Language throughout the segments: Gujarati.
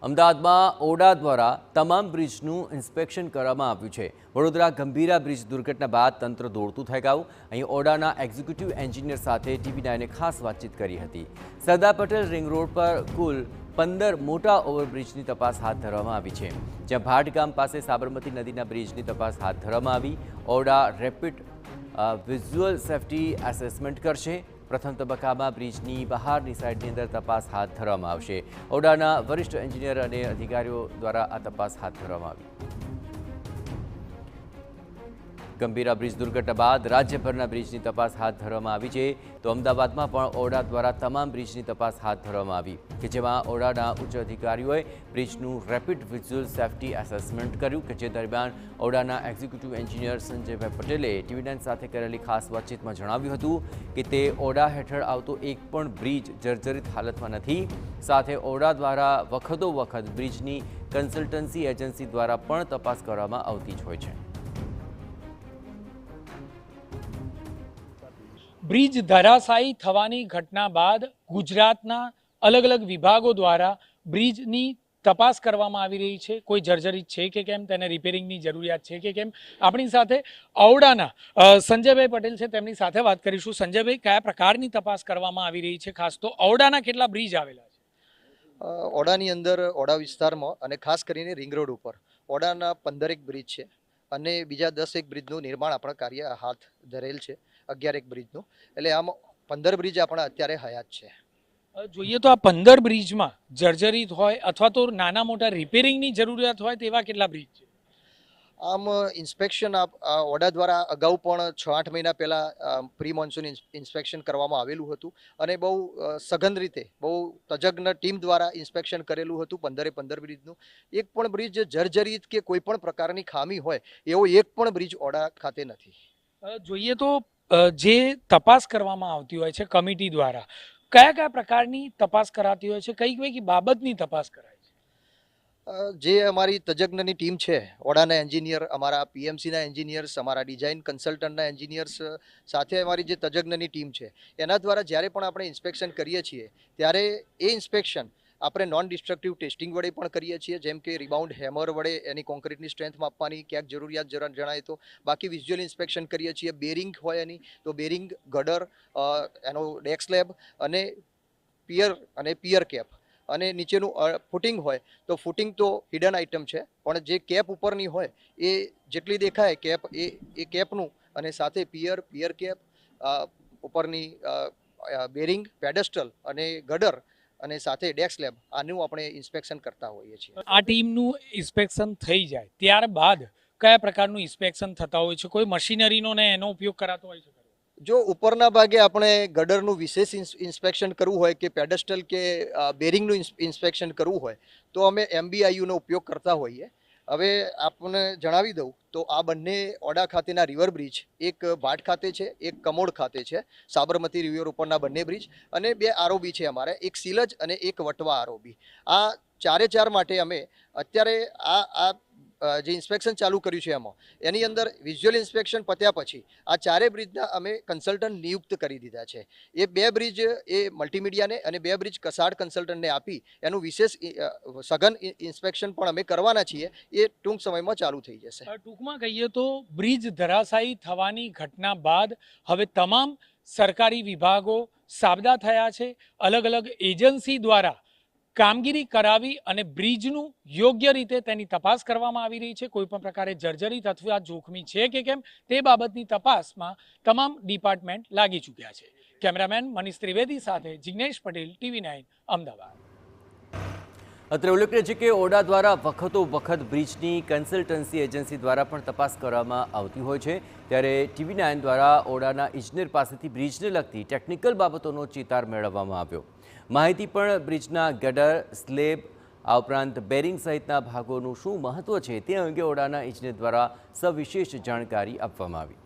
અમદાવાદમાં ઓડા દ્વારા તમામ બ્રિજનું ઇન્સ્પેક્શન કરવામાં આવ્યું છે। વડોદરા ગંભીરા બ્રિજ દુર્ઘટના બાદ તંત્ર દોડતું થઈ ગયું। અહીં ઓડાના એક્ઝિક્યુટિવ એન્જિનિયર સાથે TV9એ ખાસ વાતચીત કરી હતી। સરદાર પટેલ રિંગ રોડ પર કુલ 15 મોટા ઓવરબ્રિજની તપાસ હાથ ધરવામાં આવી છે, જ્યાં ભાટ ગામ પાસે સાબરમતી નદીના બ્રિજની તપાસ હાથ ધરવામાં આવી। ઓડા રેપિડ વિઝ્યુઅલ સેફ્ટી એસેસમેન્ટ કરશે। પ્રથમ તબક્કામાં બ્રિજની બહારની સાઈડની અંદર તપાસ હાથ ધરવામાં આવશે। ઓડાના વરિષ્ઠ એન્જિનિયર અને અધિકારીઓ દ્વારા આ તપાસ હાથ ધરવામાં આવી। ગંભીરા બ્રિજ દુર્ઘટના બાદ રાજ્યભરના બ્રિજની તપાસ હાથ ધરવામાં આવી છે, તો અમદાવાદમાં પણ ઓડા દ્વારા તમામ બ્રિજની તપાસ હાથ ધરવામાં આવી, કે જેમાં ઓડાના ઉચ્ચ અધિકારીઓએ બ્રિજનું રેપિડ વિઝ્યુઅલ સેફ્ટી એસેસમેન્ટ કર્યું, કે જે દરમિયાન ઓડાના એક્ઝિક્યુટિવ એન્જિનિયર સંજયભાઈ પટેલે TV9 સાથે કરેલી ખાસ વાતચીતમાં જણાવ્યું હતું કે તે ઓડા હેઠળ આવતો એક પણ બ્રિજ જર્જરિત હાલતમાં નથી। સાથે ઓડા દ્વારા વખતો વખત બ્રિજની કન્સલ્ટન્સી એજન્સી દ્વારા પણ તપાસ કરવામાં આવતી જ હોય છે। બ્રિજ ધરાશાયી થવાની ઘટના બાદ ગુજરાતના અલગ અલગ વિભાગો દ્વારા બ્રિજની તપાસ કરવામાં આવી રહી છે। કોઈ જર્જરિત છે કે કેમ, તેને રિપેરિંગની જરૂરિયાત છે કે કેમ, આપણી સાથે ઔડાના સંજયભાઈ પટેલ છે, તેમની સાથે વાત કરીશું। સંજયભાઈ, કયા પ્રકારની તપાસ કરવામાં આવી રહી છે? ખાસ તો ઔડાના કેટલા બ્રિજ આવેલા છે? ઓડાની અંદર ઓડા વિસ્તારમાં અને ખાસ કરીને રિંગ રોડ ઉપર ઓડાના 15 બ્રિજ છે અને બીજા 10 બ્રિજનું નિર્માણ આપણા કાર્ય હાથ ધરેલ છે, 11 બ્રિજનું। એટલે આમ 15 બ્રિજ આપણા અત્યારે હયાત છે। જોઈએ તો આ 15 બ્રિજમાં જર્જરિત હોય અથવા તો નાના મોટા રિપેરિંગની જરૂરિયાત હોય તેવા કેટલા બ્રિજ છે? આમ ઇન્સ્પેક્શન ઓડા દ્વારા અગાઉ પણ 6-8 મહિના પહેલાં પ્રી મોન્સૂન ઇન્સ્પેક્શન કરવામાં આવેલું હતું અને બહુ સઘન રીતે બહુ તજજ્ઞ ટીમ દ્વારા ઇન્સ્પેક્શન કરેલું હતું 15 બ્રિજનું। એક પણ બ્રિજ જર્જરિત કે કોઈ પણ પ્રકારની ખામી હોય એવો એક પણ બ્રિજ ઓડા ખાતે નથી। જોઈએ તો જે તપાસ કરવામાં આવતી હોય છે કમિટી દ્વારા, કયા કયા પ્રકારની તપાસ કરાતી હોય છે, કઈ કઈ બાબતની તપાસ કરાય છે? જે અમારી તજજ્ઞની ટીમ છે, ઓડાના એન્જિનિયર, અમારા PMCના એન્જિનિયર્સ, અમારા ડિઝાઇન કન્સલ્ટન્ટના એન્જિનિયર્સ સાથે અમારી જે તજજ્ઞની ટીમ છે, એના દ્વારા જ્યારે પણ આપણે ઇન્સ્પેક્શન કરીએ છીએ ત્યારે એ ઇન્સ્પેક્શન આપણે નોન ડિસ્ટ્રક્ટિવ ટેસ્ટિંગ વડે પણ કરીએ છીએ, જેમ કે રિબાઉન્ડ હેમર વડે એની કોન્ક્રીટની સ્ટ્રેન્થ માપવાની ક્યાંક જરૂરિયાત જણાય તો। બાકી વિઝ્યુઅલ ઇન્સ્પેક્શન કરીએ છીએ। બેરિંગ હોય એની તો બેરિંગ, ગડર, એનો ડેક સ્લેબ અને પિયર કેપ અને નીચેનું ફૂટિંગ હોય તો ફૂટિંગ તો હિડન આઇટમ છે, પણ જે કેપ ઉપરની હોય એ જેટલી દેખાય કેપ એ કેપનું અને સાથે પિયર કેપ, ઉપરની બેરિંગ, પેડેસ્ટલ અને ગડર અને સાથે ડેક સ્લેબ, આનું આપણે ઇન્સ્પેક્શન કરતા હોઈએ છીએ। આ ટીમનું ઇન્સ્પેક્શન થઈ જાય ત્યારબાદ કયા પ્રકારનું ઇન્સ્પેક્શન થતા હોય છે? કોઈ મશીનરીનો ને એનો ઉપયોગ કરાતો હોય છે? જો ઉપરના ભાગે આપણે ગડરનું વિશેષ ઇન્સ્પેક્શન કરવું હોય કે પેડેસ્ટલ કે બેરિંગનું ઇન્સ્પેક્શન કરવું હોય તો અમે MBIUનો ઉપયોગ કરતા હોઈએ। હવે આપને જણાવી દઉં તો આ બંને ઓડા ખાતેના રિવર બ્રિજ, એક ભાટ ખાતે છે, એક કમોડ ખાતે છે, સાબરમતી રિવર ઉપરના બંને બ્રિજ, અને 2 ROB છે અમારે, એક સિલજ અને એક વટવા ROB। આ ચારે માટે અમે અત્યારે આ જે ઇન્સ્પેક્શન ચાલુ કર્યું છે એમાં એની અંદર વિઝ્યુઅલ ઇન્સ્પેક્શન પત્યા પછી આ ચારે બ્રિજના અમે કન્સલ્ટન્ટ નિયુક્ત કરી દીધા છે। એ 2 બ્રિજ એ મલ્ટીમીડિયાને અને 2 બ્રિજ કસાડ કન્સલ્ટન્ટને આપી એનું વિશેષ સઘન ઇન્સ્પેક્શન પણ અમે કરવાના છીએ। એ ટૂંક સમયમાં ચાલુ થઈ જશે। ટૂંકમાં કહીએ તો બ્રિજ ધરાશાયી થવાની ઘટના બાદ હવે તમામ સરકારી વિભાગો સાબદા થયા છે। અલગ અલગ એજન્સી દ્વારા કામગીરી કરાવી અને બ્રિજનું યોગ્ય રીતે તેની તપાસ કરવામાં આવી રહી છે। કોઈ પણ પ્રકારે જર્જરિત અથવા જોખમી છે કે કેમ તે બાબતની તપાસમાં તમામ ડિપાર્ટમેન્ટ લાગી ચૂક્યા છે। કેમેરામેન મનીષ ત્રિવેદી સાથે જિગ્નેશ પટેલ, TV9 અમદાવાદ। અત્રે ઉલ્લેખનીય છે કે ઓડા દ્વારા વખતો વખત બ્રિજની કન્સલ્ટન્સી એજન્સી દ્વારા પણ તપાસ કરવામાં આવતી હોય છે, ત્યારે TV9 દ્વારા ઓડાના ઇજનેર પાસેથી બ્રિજને લગતી ટેકનિકલ બાબતોનો ચિતાર મેળવવામાં આવ્યો। માહિતી પણ બ્રિજના ગડર, સ્લેબ, આ ઉપરાંત બેરિંગ સહિતના ભાગોનું શું મહત્વ છે તે અંગે ઓડાના ઇજનેર દ્વારા સવિશેષ જાણકારી આપવામાં આવી।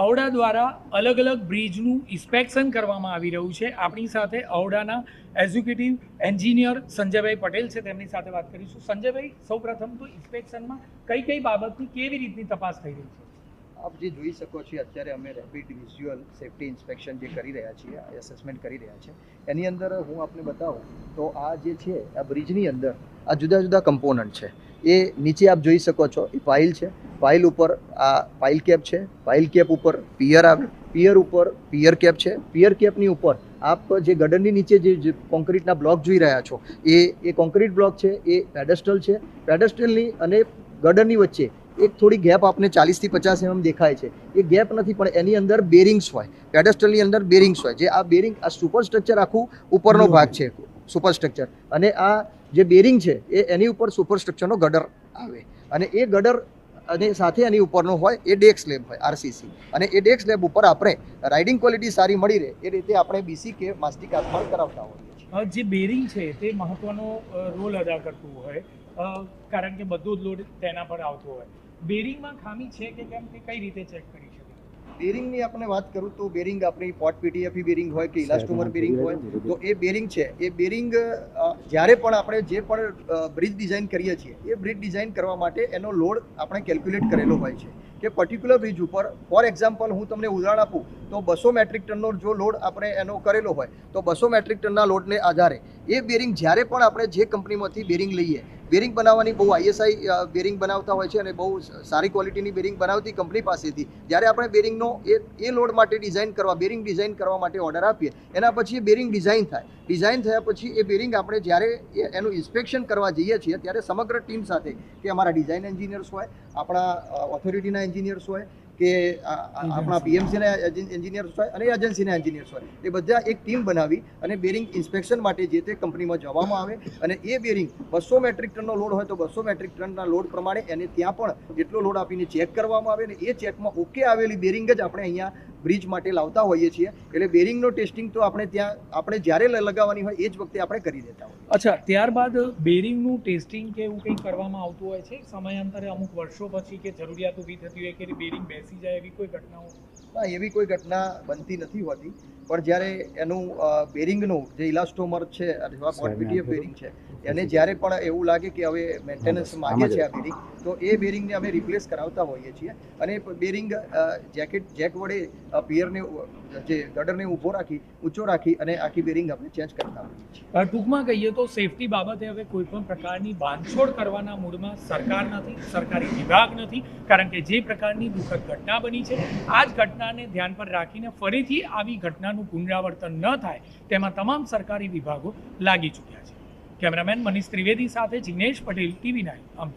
ઔડા દ્વારા અલગ અલગ બ્રિજનું ઇન્સ્પેક્શન કરવામાં આવી રહ્યું છે। આપણી સાથે ઔડાના એક્ઝિક્યુટિવ એન્જિનિયર સંજયભાઈ પટેલ છે, તેમની સાથે વાત કરીશું। સંજયભાઈ, સૌપ્રથમ તો ઇન્સ્પેક્શનમાં કઈ બાબતની કેવી રીતની તપાસ થઈ રહી છે? આપ જે જોઈ શકો છો અત્યારે અમે રેપિડ વિઝ્યુઅલ સેફ્ટી ઇન્સ્પેક્શન જે કરી રહ્યા છીએ, એસેસમેન્ટ કરી રહ્યા છીએ, એની અંદર હું આપને બતાવું તો આ જે છે આ બ્રિજની અંદર આ જુદા જુદા કમ્પોનન્ટ છે. એ નીચે આપ જોઈ શકો છો એ પાઇલ છે. પાઇલ ઉપર આ પાઇલ કેપ છે. પાઇલ કેપ ઉપર પિયર આવે. પિયર ઉપર પિયર કેપ છે. પિયર કેપની ઉપર આપ જે ગડરની નીચે જે કોન્ક્રીટના બ્લોક જોઈ રહ્યા છો એ કોન્ક્રીટ બ્લોક છે. એ પેડેસ્ટલ છે. પેડેસ્ટલની અને ગડરની વચ્ચે એક થોડી ગેપ આપને 40 થી 50 mm દેખાય છે. એ ગેપ નથી પણ એની અંદર બેરિંગ્સ હોય. પેડેસ્ટલની અંદર બેરિંગ્સ હોય. જે આ બેરિંગ આ સુપર સ્ટ્રક્ચર આખું ઉપરનો ભાગ છે સુપર સ્ટ્રક્ચર, અને આ જે બેરિંગ છે એની ઉપર સુપર સ્ટ્રક્ચરનો ગડર આવે, અને એ ગડર અને સાથે એની ઉપરનો હોય એ ડેક સ્લેબ હોય આરસીસી, અને એ ડેક સ્લેબ ઉપર આપણે રાઇડિંગ ક્વોલિટી સારી મળી રહે એ રીતે આપણે બીસી કે માસ્ટિક આસમાન કરાવતા હોઈએ છીએ. જે બેરિંગ છે તે મહત્વનો રોલ અદા કરતું હોય, કારણ કે બધો જ લોડ તેના પર આવતો હોય. બેરિંગમાં ખામી છે કે કેમ તે કઈ રીતે ચેક કરી શકાય? બેરિંગની આપણે વાત કરું તો બેરિંગ આપણી પોટ પીટીએફઈ બેરિંગ હોય કે ઇલાસ્ટોમર બેરિંગ હોય, તો એ બેરિંગ છે એ બેરિંગ જ્યારે પણ આપણે જે પણ બ્રિજ ડિઝાઇન કરીએ છીએ એ બ્રિજ ડિઝાઇન કરવા માટે એનો લોડ આપણે કેલ્ક્યુલેટ કરેલો હોય છે કે પર્ટિક્યુલર બ્રિજ ઉપર ફોર એક્ઝામ્પલ હું તમને ઉદાહરણ આપું તો 200 મેટ્રિક ટનનો જો લોડ આપણે એનો કરેલો હોય તો 200 મેટ્રિક ટનના લોડને આધારે એ બેરિંગ જ્યારે પણ આપણે જે કંપનીમાંથી બેરિંગ લઈએ, બેરિંગ બનાવવાની બહુ આઈએસઆઈ બેરિંગ બનાવતા હોય છે અને બહુ સારી ક્વોલિટીની બેરિંગ બનાવતી કંપની પાસેથી જ્યારે આપણે બેરિંગનો એ લોડ માટે ડિઝાઇન કરવા બેરિંગ ડિઝાઇન કરવા માટે ઓર્ડર આપીએ, એના પછી એ બેરિંગ ડિઝાઇન થાય. ડિઝાઇન થયા પછી એ બેરિંગ આપણે જ્યારે એનું ઇન્સ્પેક્શન કરવા જઈએ છીએ ત્યારે સમગ્ર ટીમ સાથે કે અમારા ડિઝાઇન એન્જિનિયર્સ હોય, આપણા ઓથોરિટીના એન્જિનિયર્સ હોય કે આપણા પીએમસીના એન્જિનિયર્સ હોય અને એજન્સીના એન્જિનિયર્સ હોય, એ બધા એક ટીમ બનાવી અને બેરિંગ ઇન્સ્પેક્શન માટે જે તે કંપનીમાં જવામાં આવે, અને એ બેરિંગ 200 મેટ્રિક ટનનો લોડ હોય તો 200 મેટ્રિક ટનના લોડ પ્રમાણે એને ત્યાં પણ એટલો લોડ આપીને ચેક કરવામાં આવે, અને એ ચેકમાં ઓકે આવેલી બેરિંગ જ આપણે અહીંયા બ્રિજ માટે લાવતા હોઈએ છીએ. એટલે બેરિંગનો ટેસ્ટિંગ તો આપણે ત્યાં આપણે જ્યારે લગાવવાની હોય એ જ વખતે આપણે કરી દેતા હોઈએ. અચ્છા, ત્યારબાદ બેરિંગનું ટેસ્ટિંગ કે એવું કંઈ કરવામાં આવતું હોય છે સમયાંતરે અમુક વર્ષો પછી, કે જરૂરિયાત ઊભી થતી હોય કે બેરિંગ બેસી જાય એવી કોઈ ઘટનાઓ? ના, એવી કોઈ ઘટના બનતી નથી હોતી, પણ જ્યારે એનું બેરિંગનું જે ઇલાસ્ટોમર છે અથવા પોટપીટીએફ બેરિંગ છે એને જ્યારે પણ એવું લાગે કે હવે મેન્ટેનન્સ માગે છે આ બેરિંગ, તો એ બેરિંગને અમે રિપ્લેસ કરાવતા હોઈએ છીએ, અને બેરિંગ જેક વડે પિયરને જે ગડરને ઊંચો રાખી અને આખી બેરિંગ આપણે ચેન્જ કરતા હોઈએ છીએ. ટૂંકમાં કહીએ તો સેફટી બાબતે હવે કોઈ પણ પ્રકારની બાંધછોડ કરવાના મૂડમાં સરકાર નથી, સરકારી વિભાગ નથી, કારણ કે જે પ્રકારની દુઃખદ ઘટના બની છે આ જ ઘટનાને ધ્યાન પર રાખીને ફરીથી આવી ઘટનાનું પુનરાવર્તન ન થાય તેમાં તમામ સરકારી વિભાગો લાગી ચૂક્યા છે. કેમેરામેન મનીષ ત્રિવેદી સાથે જિગ્નેશ પટેલ, TV9 અમદાવાદ.